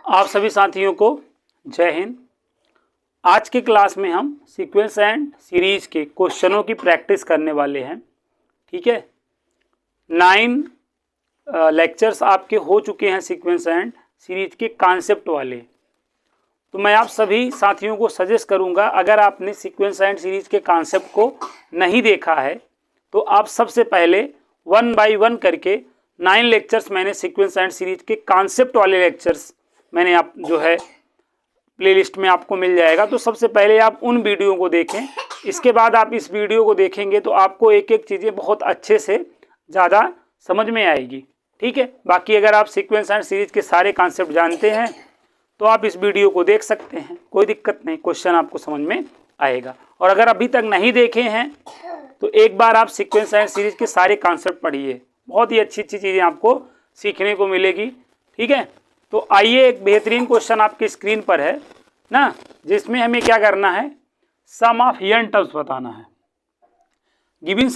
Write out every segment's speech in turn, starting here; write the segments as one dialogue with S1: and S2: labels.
S1: आप सभी साथियों को जय हिंद। आज के क्लास में हम सीक्वेंस एंड सीरीज के क्वेश्चनों की प्रैक्टिस करने वाले हैं। ठीक है, 9 लेक्चर्स आपके हो चुके हैं सीक्वेंस एंड सीरीज के कॉन्सेप्ट वाले। तो मैं आप सभी साथियों को सजेस्ट करूंगा, अगर आपने सीक्वेंस एंड सीरीज के कॉन्सेप्ट को नहीं देखा है तो आप सबसे पहले 1 बाय 1 करके 9 लेक्चर्स मैंने सीक्वेंस एंड सीरीज के कॉन्सेप्ट वाले लेक्चर्स मैंने आप जो है प्लेलिस्ट में आपको मिल जाएगा। तो सबसे पहले आप उन वीडियो को देखें, इसके बाद आप इस वीडियो को देखेंगे तो आपको एक एक चीज़ें बहुत अच्छे से ज़्यादा समझ में आएगी। ठीक है, बाकी अगर आप सीक्वेंस एंड सीरीज के सारे कॉन्सेप्ट जानते हैं तो आप इस वीडियो को देख सकते हैं, कोई दिक्कत नहीं, क्वेश्चन आपको समझ में आएगा। और अगर अभी तक नहीं देखे हैं तो एक बार आप सीक्वेंस एंड सीरीज के सारे कॉन्सेप्ट पढ़िए, बहुत ही अच्छी अच्छी चीज़ें आपको सीखने को मिलेगी। ठीक है, तो आइए, एक बेहतरीन क्वेश्चन आपकी स्क्रीन पर है ना, जिसमें हमें क्या करना है, सम ऑफ n टर्म्स बताना है। गिवन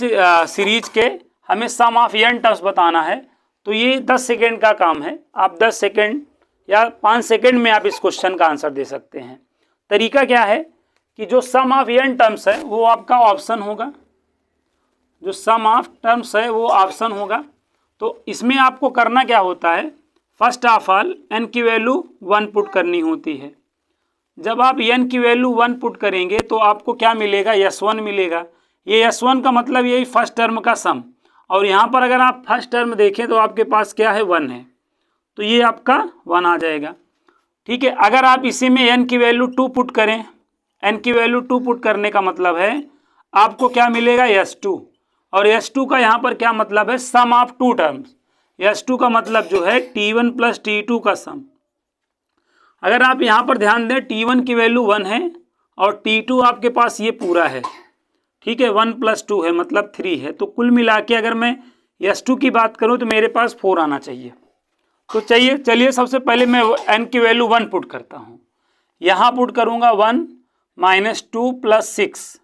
S1: सीरीज के हमें सम ऑफ n टर्म्स बताना है। तो ये 10 सेकेंड का काम है, आप 10 सेकेंड या 5 सेकेंड में आप इस क्वेश्चन का आंसर दे सकते हैं। तरीका क्या है कि जो सम ऑफ n टर्म्स है वो आपका ऑप्शन होगा, जो सम ऑफ टर्म्स है वो ऑप्शन होगा। तो इसमें आपको करना क्या होता है, फर्स्ट ऑफ ऑल n की वैल्यू 1 पुट करनी होती है। जब आप n की वैल्यू 1 पुट करेंगे तो आपको क्या मिलेगा, S1 मिलेगा। ये S1 का मतलब यही फर्स्ट टर्म का सम, और यहाँ पर अगर आप फर्स्ट टर्म देखें तो आपके पास क्या है, 1 है, तो ये आपका 1 आ जाएगा। ठीक है, अगर आप इसी में n की वैल्यू 2 पुट करें, n की वैल्यू 2 पुट करने का मतलब है आपको क्या मिलेगा, S2, और S2 का यहाँ पर क्या मतलब है, सम ऑफ 2 टर्म्स। S2 का मतलब जो है T1 प्लस T2 का सम। अगर आप यहाँ पर ध्यान दें, T1 की वैल्यू 1 है और T2 आपके पास ये पूरा है। ठीक है, 1 प्लस 2 है मतलब 3 है। तो कुल मिला के अगर मैं S2 की बात करूँ तो मेरे पास 4 आना चाहिए। तो चलिए सबसे पहले मैं n की वैल्यू 1 पुट करता हूँ। यहाँ पुट करूँगा 1 माइनस 2 प्लस 6,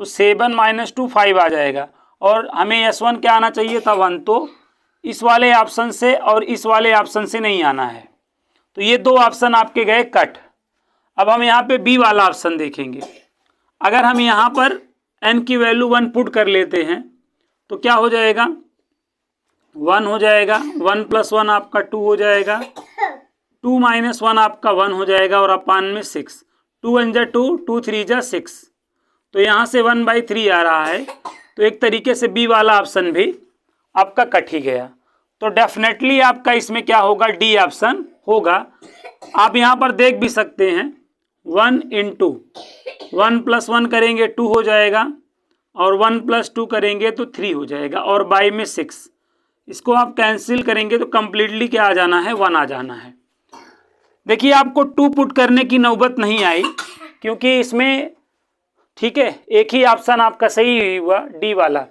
S1: तो 7 माइनस 2 5 आ जाएगा। और हमें S1 क्या आना चाहिए था, 1, तो इस वाले ऑप्शन से और इस वाले ऑप्शन से नहीं आना है, तो ये 2 ऑप्शन आपके गए कट। अब हम यहाँ पे बी वाला ऑप्शन देखेंगे। अगर हम यहाँ पर n की वैल्यू 1 पुट कर लेते हैं तो क्या हो जाएगा, 1 हो जाएगा, 1 प्लस 1 आपका 2 हो जाएगा, 2 माइनस 1 आपका 1 हो जाएगा, और अपान में 6, 2 1 जा 2, 2 3 जा 6, तो यहाँ से 1/3 आ रहा है। तो एक तरीके से बी वाला ऑप्शन भी आपका कट ही गया। तो डेफिनेटली आपका इसमें क्या होगा, डी ऑप्शन होगा। आप यहाँ पर देख भी सकते हैं, 1 इंटू 1 प्लस 1 करेंगे 2 हो जाएगा, और 1 प्लस 2 करेंगे तो 3 हो जाएगा, और बाई में 6, इसको आप कैंसिल करेंगे तो कंप्लीटली क्या आ जाना है, 1 आ जाना है। देखिए, आपको 2 पुट करने की नौबत नहीं आई, क्योंकि इसमें ठीक है एक ही ऑप्शन आपका सही हुआ, डी वाला।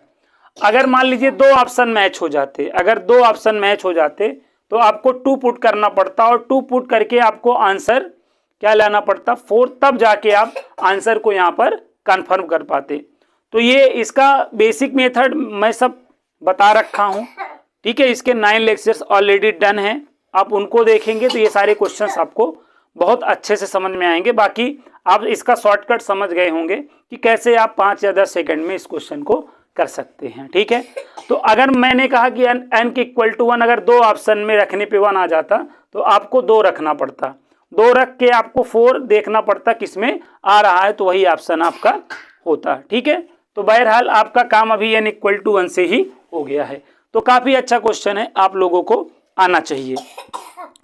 S1: अगर मान लीजिए 2 ऑप्शन मैच हो जाते, अगर 2 ऑप्शन मैच हो जाते तो आपको 2 पुट करना पड़ता, और 2 पुट करके आपको आंसर क्या लाना पड़ता, 4, तब जाके आप आंसर को यहाँ पर कंफर्म कर पाते। तो ये इसका बेसिक मेथड मैं सब बता रखा हूँ। ठीक है, इसके 9 लेक्चर्स ऑलरेडी डन हैं, आप उनको देखेंगे तो ये सारे क्वेश्चंस आपको बहुत अच्छे से समझ में आएंगे। बाकी आप इसका शॉर्टकट समझ गए होंगे कि कैसे आप 5 या 10 सेकेंड में इस क्वेश्चन को कर सकते हैं। ठीक है, तो अगर मैंने कहा कि n के इक्वल टू 1 अगर 2 ऑप्शन में रखने पे 1 आ जाता तो आपको 2 रखना पड़ता, 2 रख के आपको 4 देखना पड़ता किसमें आ रहा है, तो वही ऑप्शन आपका होता। ठीक है, तो बहरहाल आपका काम अभी n इक्वल टू 1 से ही हो गया है। तो काफ़ी अच्छा क्वेश्चन है, आप लोगों को आना चाहिए।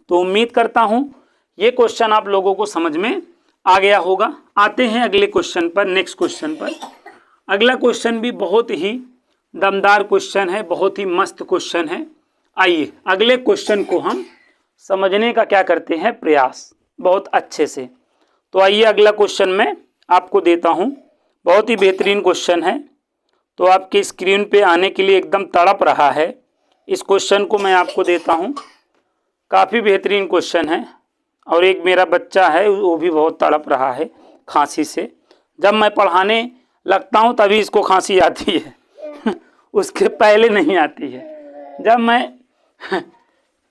S1: तो उम्मीद करता हूँ ये क्वेश्चन आप लोगों को समझ में आ गया होगा। आते हैं अगले क्वेश्चन पर, नेक्स्ट क्वेश्चन पर। अगला क्वेश्चन भी बहुत ही दमदार क्वेश्चन है, बहुत ही मस्त क्वेश्चन है। आइए अगले क्वेश्चन को हम समझने का क्या करते हैं, प्रयास बहुत अच्छे से। तो आइए अगला क्वेश्चन मैं आपको देता हूं, बहुत ही बेहतरीन क्वेश्चन है। तो आपके स्क्रीन पे आने के लिए एकदम तड़प रहा है, इस क्वेश्चन को मैं आपको देता हूं। काफ़ी बेहतरीन क्वेश्चन है, और एक मेरा बच्चा है वो भी बहुत तड़प रहा है खांसी से। जब मैं पढ़ाने लगता हूँ तभी इसको खांसी आती है उसके पहले नहीं आती है। जब मैं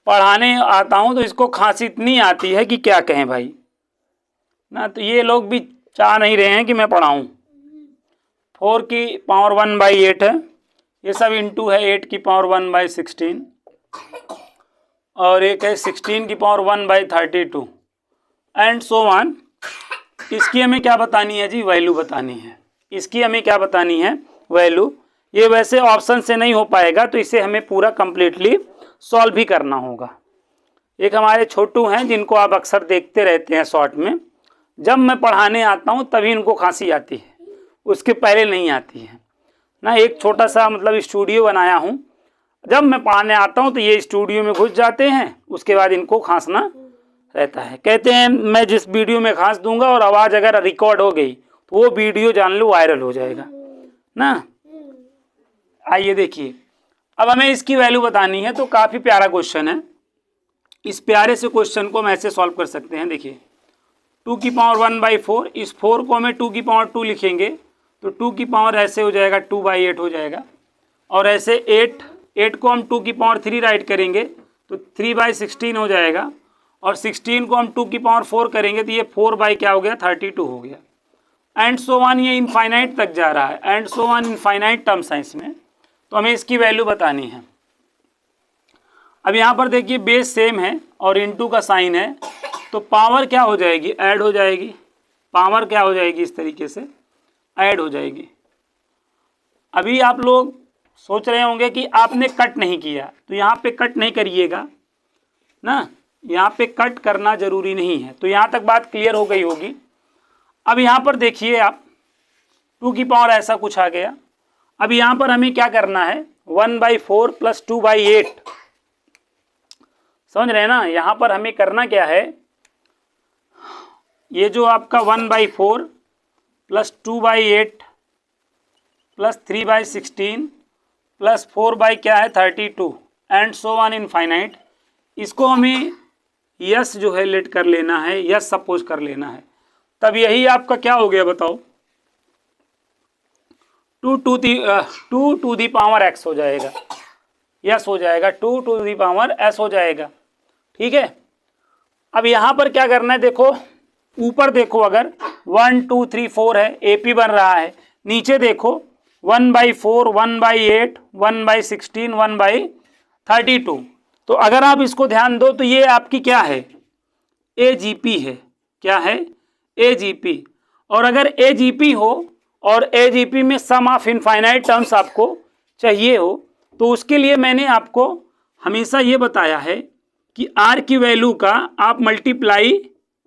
S1: पढ़ाने आता हूँ तो इसको खांसी इतनी आती है कि क्या कहें भाई ना। तो ये लोग भी चाह नहीं रहे हैं कि मैं पढ़ाऊँ। 4 की पावर 1/8 है, ये सब इंटू है 8 की पावर 1/16 और एक है 16 की पावर 1/32 एंड सो ऑन। इसकी हमें क्या बतानी है जी, वैल्यू बतानी है। इसकी हमें क्या बतानी है, वैल्यू। ये वैसे ऑप्शन से नहीं हो पाएगा, तो इसे हमें पूरा कंप्लीटली सॉल्व भी करना होगा। एक हमारे छोटू हैं जिनको आप अक्सर देखते रहते हैं शॉर्ट में, जब मैं पढ़ाने आता हूँ तभी इनको खांसी आती है, उसके पहले नहीं आती है ना। एक छोटा सा मतलब स्टूडियो बनाया हूँ, जब मैं पढ़ाने आता हूँ तो ये स्टूडियो में घुस जाते हैं, उसके बाद इनको खांसना रहता है। कहते हैं मैं जिस वीडियो में खांस दूंगा और आवाज़ अगर रिकॉर्ड हो गई तो वो वीडियो जान लो वायरल हो जाएगा ना। आइए देखिए, अब हमें इसकी वैल्यू बतानी है। तो काफ़ी प्यारा क्वेश्चन है। इस प्यारे से क्वेश्चन को हम ऐसे सॉल्व कर सकते हैं। देखिए 2 की पावर 1/4, इस 4 को हमें 2 की पावर 2 लिखेंगे तो 2 की पावर ऐसे हो जाएगा 2/8 हो जाएगा। और ऐसे 8 को हम 2 की पावर 3 राइट करेंगे तो 3/16 हो जाएगा। और 16 को हम 2 की पावर 4 करेंगे तो ये 4 क्या हो गया, 32 हो गया। एंड सो वन, ये इनफाइनाइट तक जा रहा है। And so one infinite terms हैं इसमें, तो हमें इसकी वैल्यू बतानी है। अब यहाँ पर देखिए बेस सेम है और इनटू का साइन है, तो पावर क्या हो जाएगी, ऐड हो जाएगी। पावर क्या हो जाएगी, इस तरीके से ऐड हो जाएगी। अभी आप लोग सोच रहे होंगे कि आपने कट नहीं किया, तो यहाँ पे कट नहीं करिएगा ना, यहाँ पे कट करना जरूरी नहीं है। तो यहाँ तक बात क्लियर हो गई होगी। अब यहाँ पर देखिए आप 2 की पावर ऐसा कुछ आ गया। अब यहाँ पर हमें क्या करना है, 1/4 + 2/8, समझ रहे हैं ना। यहाँ पर हमें करना क्या है, ये जो आपका 1/4 + 2/8 + 3/16 + 4 क्या है 32 एंड सो ऑन इनफाइनाइट, इसको हमें यस जो है लेट कर लेना है, यस सपोज कर लेना है। तब यही आपका क्या हो गया बताओ, 2 टू दी पावर x हो जाएगा, यस हो जाएगा, 2 टू दी पावर s हो जाएगा। ठीक है। अब यहाँ पर क्या करना है, देखो ऊपर देखो, अगर 1 2 3 4 है, AP बन रहा है। नीचे देखो 1/4 1/8 1/16 1/32। तो अगर आप इसको ध्यान दो तो ये आपकी क्या है, AGP है। क्या है, AGP। और अगर AGP हो और AGP में सम ऑफ इनफाइनाइट टर्म्स आपको चाहिए हो, तो उसके लिए मैंने आपको हमेशा ये बताया है कि R की वैल्यू का आप मल्टीप्लाई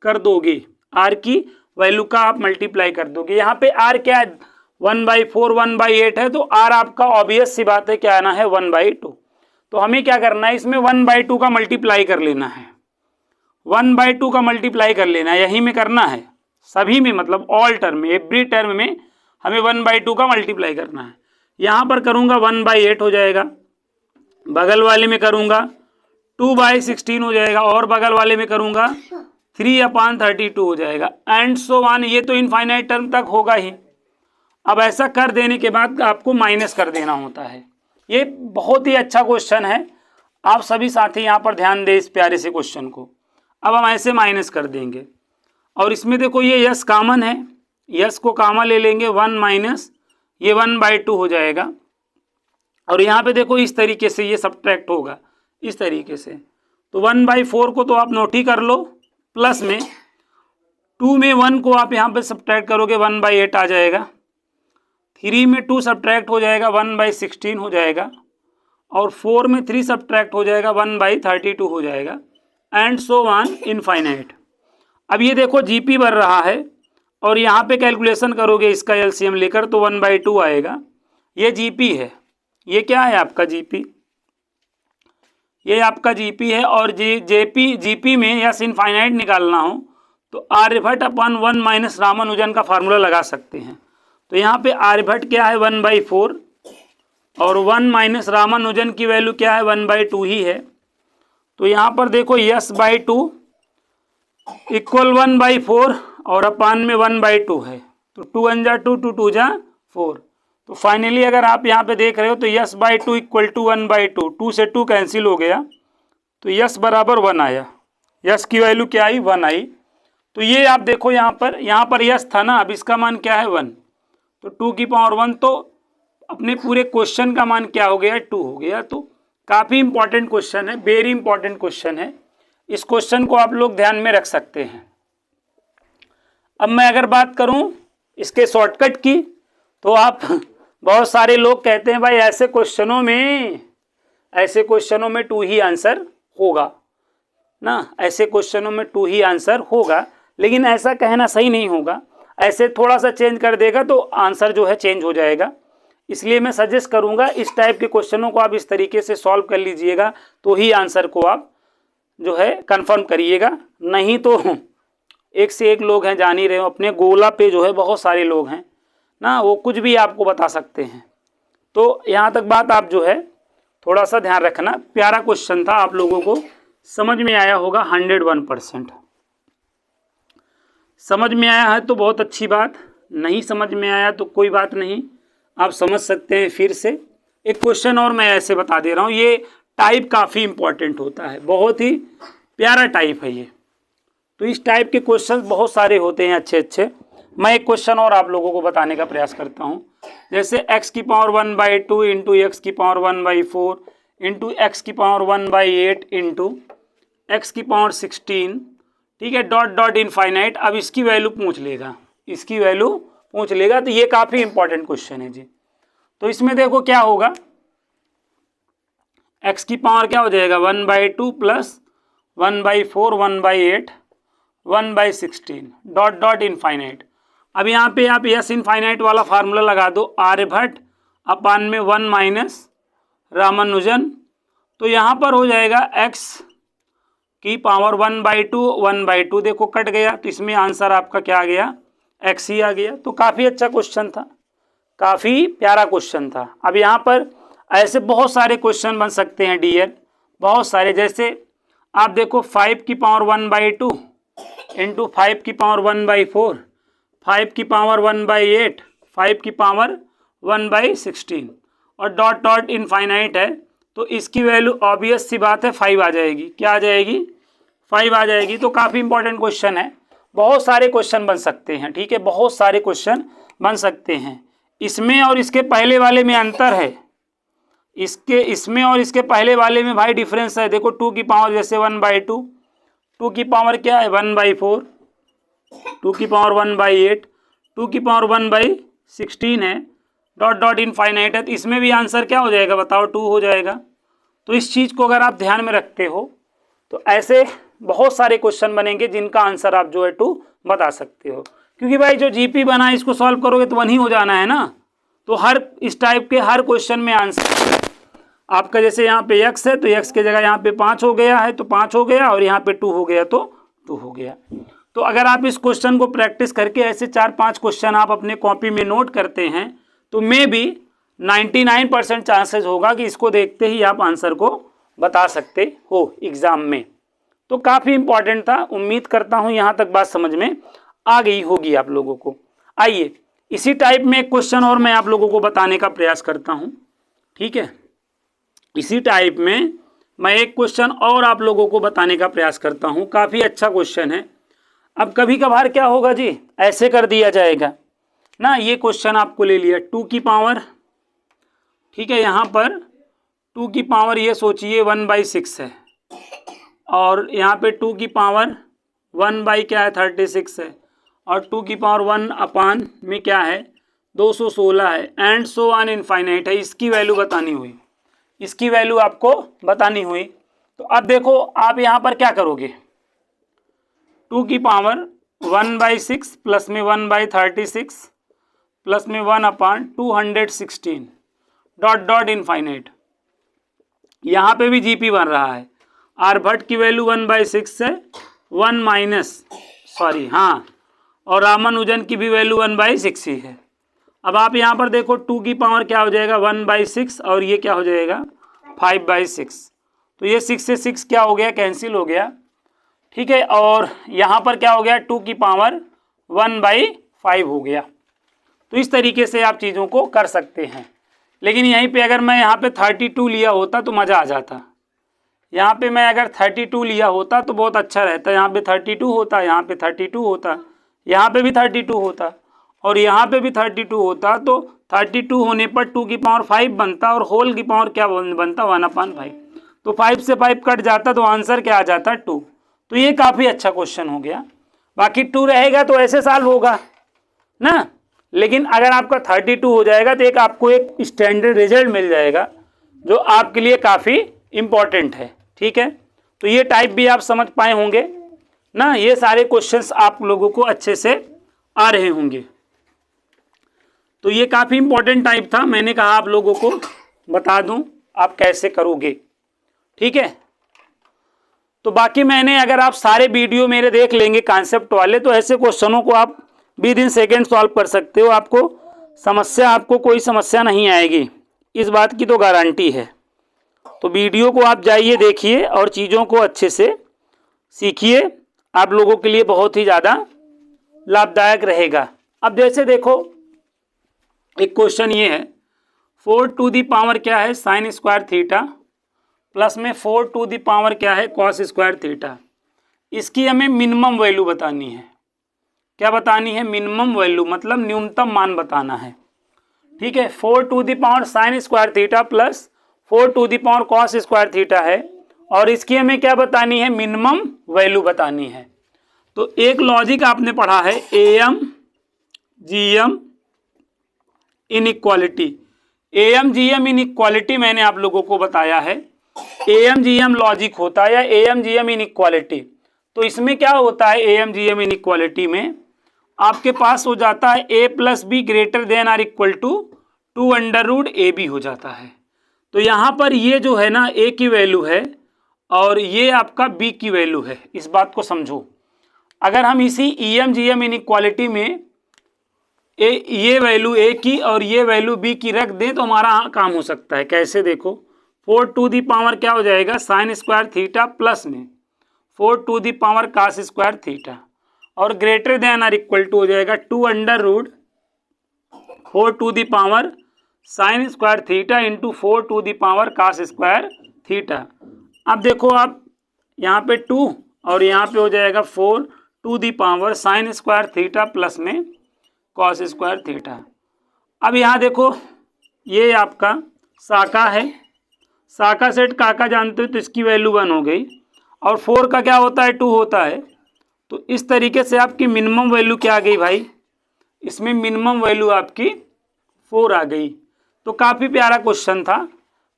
S1: कर दोगे। R की वैल्यू का आप मल्टीप्लाई कर दोगे। यहाँ पे R क्या है, 1/4 1/8 है, तो R आपका ऑब्वियस सी बात है क्या आना है, 1/2। तो हमें क्या करना है, इसमें 1/2 का मल्टीप्लाई कर लेना है। 1/2 का मल्टीप्लाई कर लेना है, यही में करना है सभी में, मतलब ऑल टर्म में, एवरी टर्म में हमें 1/2 का मल्टीप्लाई करना है। यहाँ पर करूँगा 1/8 हो जाएगा, बगल वाले में करूँगा 2/16 हो जाएगा, और बगल वाले में करूँगा 3/32 हो जाएगा एंड सो ऑन। ये तो इनफाइनाइट टर्म तक होगा ही। अब ऐसा कर देने के बाद आपको माइनस कर देना होता है। ये बहुत ही अच्छा क्वेश्चन है, आप सभी साथी यहाँ पर ध्यान दें इस प्यारे से क्वेश्चन को। अब हम ऐसे माइनस कर देंगे और इसमें देखो ये यस कॉमन है, यस को कॉमन ले लेंगे, 1 माइनस ये 1/2 हो जाएगा। और यहाँ पे देखो इस तरीके से ये सब्ट्रैक्ट होगा, इस तरीके से। तो 1/4 को तो आप नोट ही कर लो, प्लस में 2 में 1 को आप यहाँ पे सब्ट्रैक्ट करोगे 1/8 आ जाएगा, 3 में 2 सब्ट्रैक्ट हो जाएगा 1/16 हो जाएगा, और 4 में 3 सब्ट्रैक्ट हो जाएगा 1/32 हो जाएगा एंड सो ऑन इनफाइनाइट। अब ये देखो GP बन रहा है और यहाँ पे कैलकुलेशन करोगे इसका LCM लेकर तो 1/2 आएगा। ये GP है, ये क्या है आपका GP, ये आपका GP है। और GP में यस इनफाइनाइट निकालना हो तो आर्यभट्ट अपन 1 माइनस रामानुजन का फार्मूला लगा सकते हैं। तो यहाँ पे आर्यभट्ट क्या है 1/4 और 1 माइनस रामानुजन की वैल्यू क्या है 1/2 ही है। तो यहाँ पर देखो यस/2 इक्वल 1/4 और अपान में 1/2 है, तो 2 1 जा 2 2 2 जा 4। तो फाइनली अगर आप यहाँ पे देख रहे हो तो यस/2 इक्वल टू 1/2, 2 से 2 कैंसिल हो गया, तो यस बराबर 1 आया, यस की वैल्यू क्या आई 1 आई। तो ये आप देखो यहाँ पर यस था ना, अब इसका मान क्या है 1, तो 2 की पावर 1, तो अपने पूरे क्वेश्चन का मान क्या हो गया 2 हो गया। तो काफ़ी इंपॉर्टेंट क्वेश्चन है, वेरी इंपॉर्टेंट क्वेश्चन है, इस क्वेश्चन को आप लोग ध्यान में रख सकते हैं। अब मैं अगर बात करूं इसके शॉर्टकट की, तो आप बहुत सारे लोग कहते हैं भाई ऐसे क्वेश्चनों में 2 ही आंसर होगा ना, ऐसे क्वेश्चनों में 2 ही आंसर होगा, लेकिन ऐसा कहना सही नहीं होगा। ऐसे थोड़ा सा चेंज कर देगा तो आंसर जो है चेंज हो जाएगा। इसलिए मैं सजेस्ट करूंगा इस टाइप के क्वेश्चनों को आप इस तरीके से सॉल्व कर लीजिएगा, तो ही आंसर को आप जो है कंफर्म करिएगा। नहीं तो एक से एक लोग हैं, जान ही रहे हो, अपने गोला पे जो है बहुत सारे लोग हैं ना, वो कुछ भी आपको बता सकते हैं। तो यहाँ तक बात आप जो है थोड़ा सा ध्यान रखना। प्यारा क्वेश्चन था, आप लोगों को समझ में आया होगा 101%। समझ में आया है तो बहुत अच्छी बात, नहीं समझ में आया तो कोई बात नहीं, आप समझ सकते हैं फिर से। एक क्वेश्चन और मैं ऐसे बता दे रहा हूँ, ये टाइप काफ़ी इंपॉर्टेंट होता है, बहुत ही प्यारा टाइप है ये। तो इस टाइप के क्वेश्चन बहुत सारे होते हैं अच्छे अच्छे। मैं एक क्वेश्चन और आप लोगों को बताने का प्रयास करता हूँ, जैसे x की पावर 1/2 इंटू एक्स की पावर 1/4 इंटू एक्स की पावर 1/8 इंटू एक्स की पावर 16, ठीक है, डॉट डॉट इनफाइनाइट। अब इसकी वैल्यू पूछ लेगा, इसकी वैल्यू पूछ लेगा। तो ये काफ़ी इंपॉर्टेंट क्वेश्चन है जी। तो इसमें देखो क्या होगा, x की पावर क्या हो जाएगा 1/2 प्लस 1/4 1/8 1/16 डॉट डॉट इनफाइनाइट। अब यहाँ पे आप यस इनफाइनाइट वाला फार्मूला लगा दो, आर्यभट्ट अपान में 1 माइनस रामानुजन। तो यहाँ पर हो जाएगा x की पावर 1/2 1/2, देखो कट गया, तो इसमें आंसर आपका क्या आ गया x ही आ गया। तो काफ़ी अच्छा क्वेश्चन था, काफ़ी प्यारा क्वेश्चन था। अब यहाँ पर ऐसे बहुत सारे क्वेश्चन बन सकते हैं डियर, बहुत सारे। जैसे आप देखो 5 की पावर 1/2 इंटू 5 की पावर 1/4 5 की पावर 1/8 5 की पावर 1/16 और डॉट डॉट इनफाइनाइट है, तो इसकी वैल्यू ऑब्वियस सी बात है 5 आ जाएगी। क्या आ जाएगी 5 आ जाएगी। तो काफ़ी इंपॉर्टेंट क्वेश्चन है, बहुत सारे क्वेश्चन बन सकते हैं, ठीक है, बहुत सारे क्वेश्चन बन सकते हैं। इसमें और इसके पहले वाले में अंतर है, इसमें और इसके पहले वाले में भाई डिफरेंस है। देखो 2 की पावर जैसे 1/2, 2 की पावर क्या है 1/4, 2 की पावर 1/8, 2 की पावर 1/16 है, डॉट डॉट इनफाइनाइट है। तो इसमें भी आंसर क्या हो जाएगा बताओ 2 हो जाएगा। तो इस चीज़ को अगर आप ध्यान में रखते हो तो ऐसे बहुत सारे क्वेश्चन बनेंगे जिनका आंसर आप जो है 2 बता सकते हो। क्योंकि भाई जो जीपी बना है इसको सॉल्व करोगे तो 1 ही हो जाना है ना। तो हर इस टाइप के हर क्वेश्चन में आंसर आपका, जैसे यहाँ पे x है तो x के जगह यहाँ पे 5 हो गया है तो 5 हो गया, और यहाँ पे 2 हो गया तो 2 हो गया। तो अगर आप इस क्वेश्चन को प्रैक्टिस करके ऐसे 4-5 क्वेश्चन आप अपने कॉपी में नोट करते हैं तो मे बी 99% चांसेस होगा कि इसको देखते ही आप आंसर को बता सकते हो एग्जाम में। तो काफ़ी इंपॉर्टेंट था, उम्मीद करता हूँ यहाँ तक बात समझ में आ गई होगी आप लोगों को। आइए इसी टाइप में एक क्वेश्चन और मैं आप लोगों को बताने का प्रयास करता हूँ, ठीक है। इसी टाइप में मैं एक क्वेश्चन और आप लोगों को बताने का प्रयास करता हूँ, काफ़ी अच्छा क्वेश्चन है। अब कभी कभार क्या होगा जी, ऐसे कर दिया जाएगा ना, ये क्वेश्चन आपको ले लिया 2 की पावर, ठीक है, यहाँ पर 2 की पावर ये सोचिए 1/6 है, और यहाँ पे 2 की पावर 1 क्या है 36 है, और 2 की पावर 1 अपान में क्या है 216 है, एंड सो ऑन इनफाइनाइट है। इसकी वैल्यू बतानी हुई, इसकी वैल्यू आपको बतानी हुई। तो अब देखो आप यहाँ पर क्या करोगे, 2 की पावर 1/6 प्लस में 1/36 प्लस में 1 अपान 216 डॉट डॉट इनफाइनाइट। यहाँ पे भी जीपी बन रहा है, आर्यभट्ट की वैल्यू 1/6 है, 1 माइनस सॉरी हाँ, और रामानुजन की भी वैल्यू 1/6 ही है। अब आप यहाँ पर देखो 2 की पावर क्या हो जाएगा 1/6 और ये क्या हो जाएगा 5/6, तो ये 6 से 6 क्या हो गया कैंसिल हो गया, ठीक है। और यहाँ पर क्या हो गया 2 की पावर 1/5 हो गया। तो इस तरीके से आप चीज़ों को कर सकते हैं। लेकिन यहीं पे अगर मैं यहाँ पे 32 लिया होता तो मज़ा आ जाता, यहाँ पे मैं अगर 32 लिया होता तो बहुत अच्छा रहता, यहाँ पे 32 होता, यहाँ पे 32 होता, यहाँ पे भी 32 होता और यहाँ पे भी 32 होता, तो 32 होने पर 2 की पावर 5 बनता और होल की पावर क्या बनता 1/5। तो 5 से 5 कट जाता तो आंसर क्या आ जाता 2। तो ये काफ़ी अच्छा क्वेश्चन हो गया। बाकी 2 रहेगा तो ऐसे सॉल्व होगा ना, लेकिन अगर आपका 32 हो जाएगा तो आपको एक स्टैंडर्ड रिजल्ट मिल जाएगा जो आपके लिए काफ़ी इम्पॉर्टेंट है। ठीक है, तो ये टाइप भी आप समझ पाए होंगे ना, ये सारे क्वेश्चंस आप लोगों को अच्छे से आ रहे होंगे। तो ये काफ़ी इम्पोर्टेंट टाइप था, मैंने कहा आप लोगों को बता दूं आप कैसे करोगे। ठीक है, तो बाकी मैंने अगर आप सारे वीडियो मेरे देख लेंगे कॉन्सेप्ट वाले तो ऐसे क्वेश्चनों को आप विद इन सेकेंड सॉल्व कर सकते हो, आपको कोई समस्या नहीं आएगी, इस बात की तो गारंटी है। तो वीडियो को आप जाइए देखिए और चीज़ों को अच्छे से सीखिए, आप लोगों के लिए बहुत ही ज़्यादा लाभदायक रहेगा। अब जैसे देखो एक क्वेश्चन ये है 4 टू दी पावर क्या है साइन स्क्वायर थीटा प्लस में 4 टू दी पावर क्या है कॉस स्क्वायर थीटा। इसकी हमें मिनिमम वैल्यू बतानी है। क्या बतानी है? मिनिमम वैल्यू, मतलब न्यूनतम मान बताना है। ठीक है, 4 to the power sine square theta plus 4 to the power cos square theta है और इसकी हमें क्या बतानी है? मिनिमम वैल्यू बतानी है। तो एक लॉजिक आपने पढ़ा है M GM inequality. M GM inequality मैंने आप लोगों को बताया है, एम जीएम लॉजिक होता है या एम जीएम इनइक्वालिटी। तो इसमें क्या होता है? एम जीएम इनइक्वालिटी में आपके पास हो जाता है A plus B greater than or equal to 2 under root A B हो जाता है। तो यहाँ पर ये जो है ना ए की वैल्यू है और ये आपका बी की वैल्यू है, इस बात को समझो। अगर हम इसी E M G M inequality में ये वैल्यू ए की और ये वैल्यू बी की रख दें तो हमारा काम हो सकता है। कैसे? देखो 4 टू दी पावर क्या हो जाएगा साइन स्क्वायर थीटा प्लस में 4 to the power cos square theta और greater than or equal to हो जाएगा 2 under root 4 to the power sine square theta into 4 to the power cos square theta. अब देखो आप यहाँ पे 2 और यहाँ पे हो जाएगा 4 to the power sine square theta plus में कॉस स्क्वायर थीटा। अब यहाँ देखो ये आपका शाखा है, शाखा सेट काका जानते हो तो इसकी वैल्यू 1 हो गई और 4 का क्या होता है? 2 होता है। तो इस तरीके से आपकी मिनिमम वैल्यू क्या आ गई भाई? इसमें मिनिमम वैल्यू आपकी 4 आ गई। तो काफ़ी प्यारा क्वेश्चन था,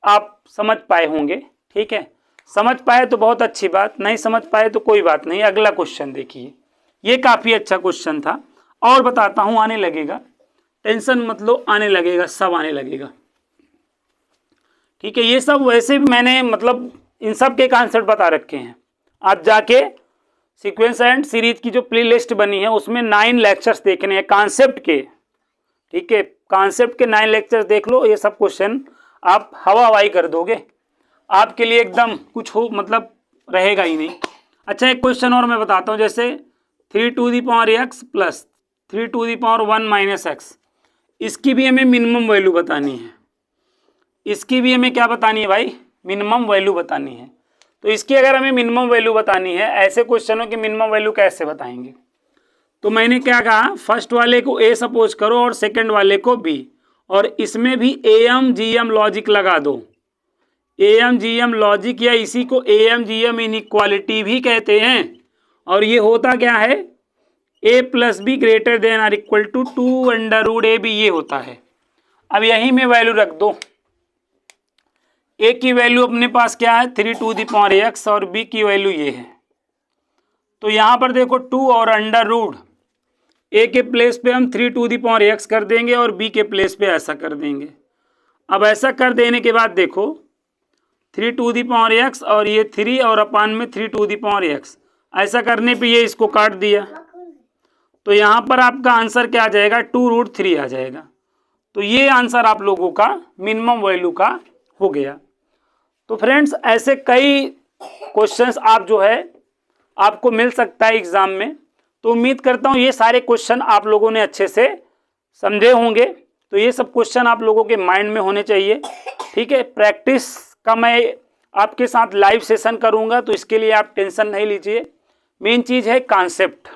S1: आप समझ पाए होंगे। ठीक है, समझ पाए तो बहुत अच्छी बात, नहीं समझ पाए तो कोई बात नहीं। अगला क्वेश्चन देखिए, ये काफ़ी अच्छा क्वेश्चन था और बताता हूँ, आने लगेगा, टेंशन मत लो, आने लगेगा, सब आने लगेगा। ठीक है, ये सब वैसे भी मैंने मतलब इन सब के कॉन्सेप्ट बता रखे हैं। आप जाके सीक्वेंस एंड सीरीज की जो प्ले लिस्ट बनी है उसमें 9 लेक्चर्स देखने हैं कॉन्सेप्ट के। ठीक है, कॉन्सेप्ट के 9 लेक्चर्स देख लो, ये सब क्वेश्चन आप हवा हवाई कर दोगे, आपके लिए एकदम कुछ हो मतलब रहेगा ही नहीं। अच्छा, एक क्वेश्चन और मैं बताता हूँ, जैसे 3 to the power x plus 3 to the power 1 minus x, इसकी भी हमें मिनिमम वैल्यू बतानी है। इसकी भी हमें क्या बतानी है भाई? मिनिमम वैल्यू बतानी है। तो इसकी अगर हमें मिनिमम वैल्यू बतानी है, ऐसे क्वेश्चनों की मिनिमम वैल्यू कैसे बताएंगे? तो मैंने क्या कहा, फर्स्ट वाले को ए सपोज करो और सेकंड वाले को बी, और इसमें भी A M G M logic लगा दो। A M G M logic या इसी को A M G M inequality भी कहते हैं। और ये होता क्या है? A plus B greater than or equal to 2 under root A B, ये होता है। अब यहीं में वैल्यू रख दो। ए की वैल्यू अपने पास क्या है? 3 टू दी पावर एक्स और बी की वैल्यू ये है। तो यहाँ पर देखो 2 और अंडर रूट, ए के प्लेस पे हम 3 टू दी पावर एक्स कर देंगे और बी के प्लेस पे ऐसा कर देंगे। अब ऐसा कर देने के बाद देखो 3 टू दी पावर एक्स और ये 3 और अपान में 3 टू दी पावर एक्स, ऐसा करने पे ये इसको काट दिया। तो यहाँ पर आपका आंसर क्या आ जाएगा? 2√3 आ जाएगा। तो ये आंसर आप लोगों का मिनिमम वैल्यू का हो गया। तो फ्रेंड्स, ऐसे कई क्वेश्चंस आप जो है आपको मिल सकता है एग्जाम में। तो उम्मीद करता हूँ ये सारे क्वेश्चन आप लोगों ने अच्छे से समझे होंगे। तो ये सब क्वेश्चन आप लोगों के माइंड में होने चाहिए। ठीक है, प्रैक्टिस का मैं आपके साथ लाइव सेशन करूंगा, तो इसके लिए आप टेंशन नहीं लीजिए। मेन चीज़ है कॉन्सेप्ट।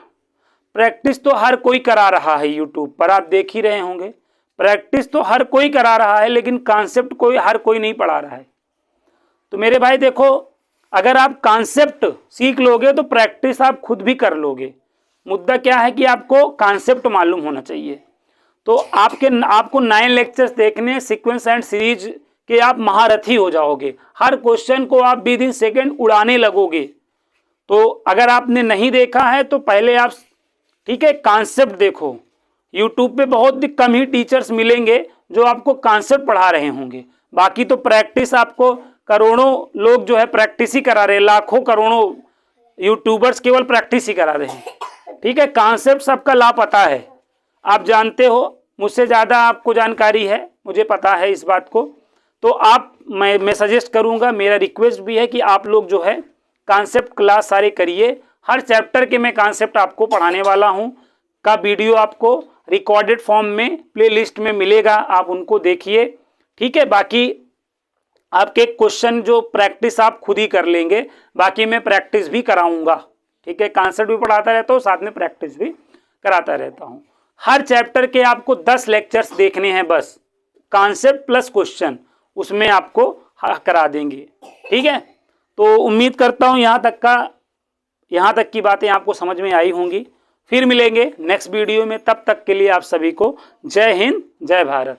S1: प्रैक्टिस तो हर कोई करा रहा है, यूट्यूब पर आप देख ही रहे होंगे। प्रैक्टिस तो हर कोई करा रहा है, लेकिन कॉन्सेप्ट हर कोई नहीं पढ़ा रहा है। तो मेरे भाई देखो, अगर आप कॉन्सेप्ट सीख लोगे तो प्रैक्टिस आप खुद भी कर लोगे। मुद्दा क्या है कि आपको कॉन्सेप्ट मालूम होना चाहिए। तो आपको 9 लेक्चर्स देखने सीक्वेंस एंड सीरीज के, आप महारथी हो जाओगे। हर क्वेश्चन को आप विद इन सेकेंड उड़ाने लगोगे। तो अगर आपने नहीं देखा है तो पहले आप, ठीक है, कॉन्सेप्ट देखो। यूट्यूब पे बहुत कम ही टीचर्स मिलेंगे जो आपको कॉन्सेप्ट पढ़ा रहे होंगे। बाकी तो प्रैक्टिस आपको करोड़ों लोग जो है प्रैक्टिस ही करा रहे हैं, लाखों करोड़ों यूट्यूबर्स केवल प्रैक्टिस ही करा रहे हैं। ठीक है, कॉन्सेप्ट सबका लापता है, आप जानते हो, मुझसे ज़्यादा आपको जानकारी है, मुझे पता है इस बात को। तो मैं सजेस्ट करूंगा, मेरा रिक्वेस्ट भी है कि आप लोग जो है कॉन्सेप्ट क्लास सारे करिए। हर चैप्टर के मैं कॉन्सेप्ट आपको पढ़ाने वाला हूं, का वीडियो आपको रिकॉर्डेड फॉर्म में प्लेलिस्ट में मिलेगा, आप उनको देखिए। ठीक है, बाकी आपके क्वेश्चन जो प्रैक्टिस आप खुद ही कर लेंगे, बाकी मैं प्रैक्टिस भी कराऊंगा। ठीक है, कॉन्सेप्ट भी पढ़ाता रहता हूँ, साथ में प्रैक्टिस भी कराता रहता हूँ। हर चैप्टर के आपको 10 लेक्चर्स देखने हैं बस, कॉन्सेप्ट प्लस क्वेश्चन, उसमें आपको करा देंगे। ठीक है, तो उम्मीद करता हूँ यहाँ तक की बातें आपको समझ में आई होंगी। फिर मिलेंगे नेक्स्ट वीडियो में, तब तक के लिए आप सभी को जय हिंद, जय भारत।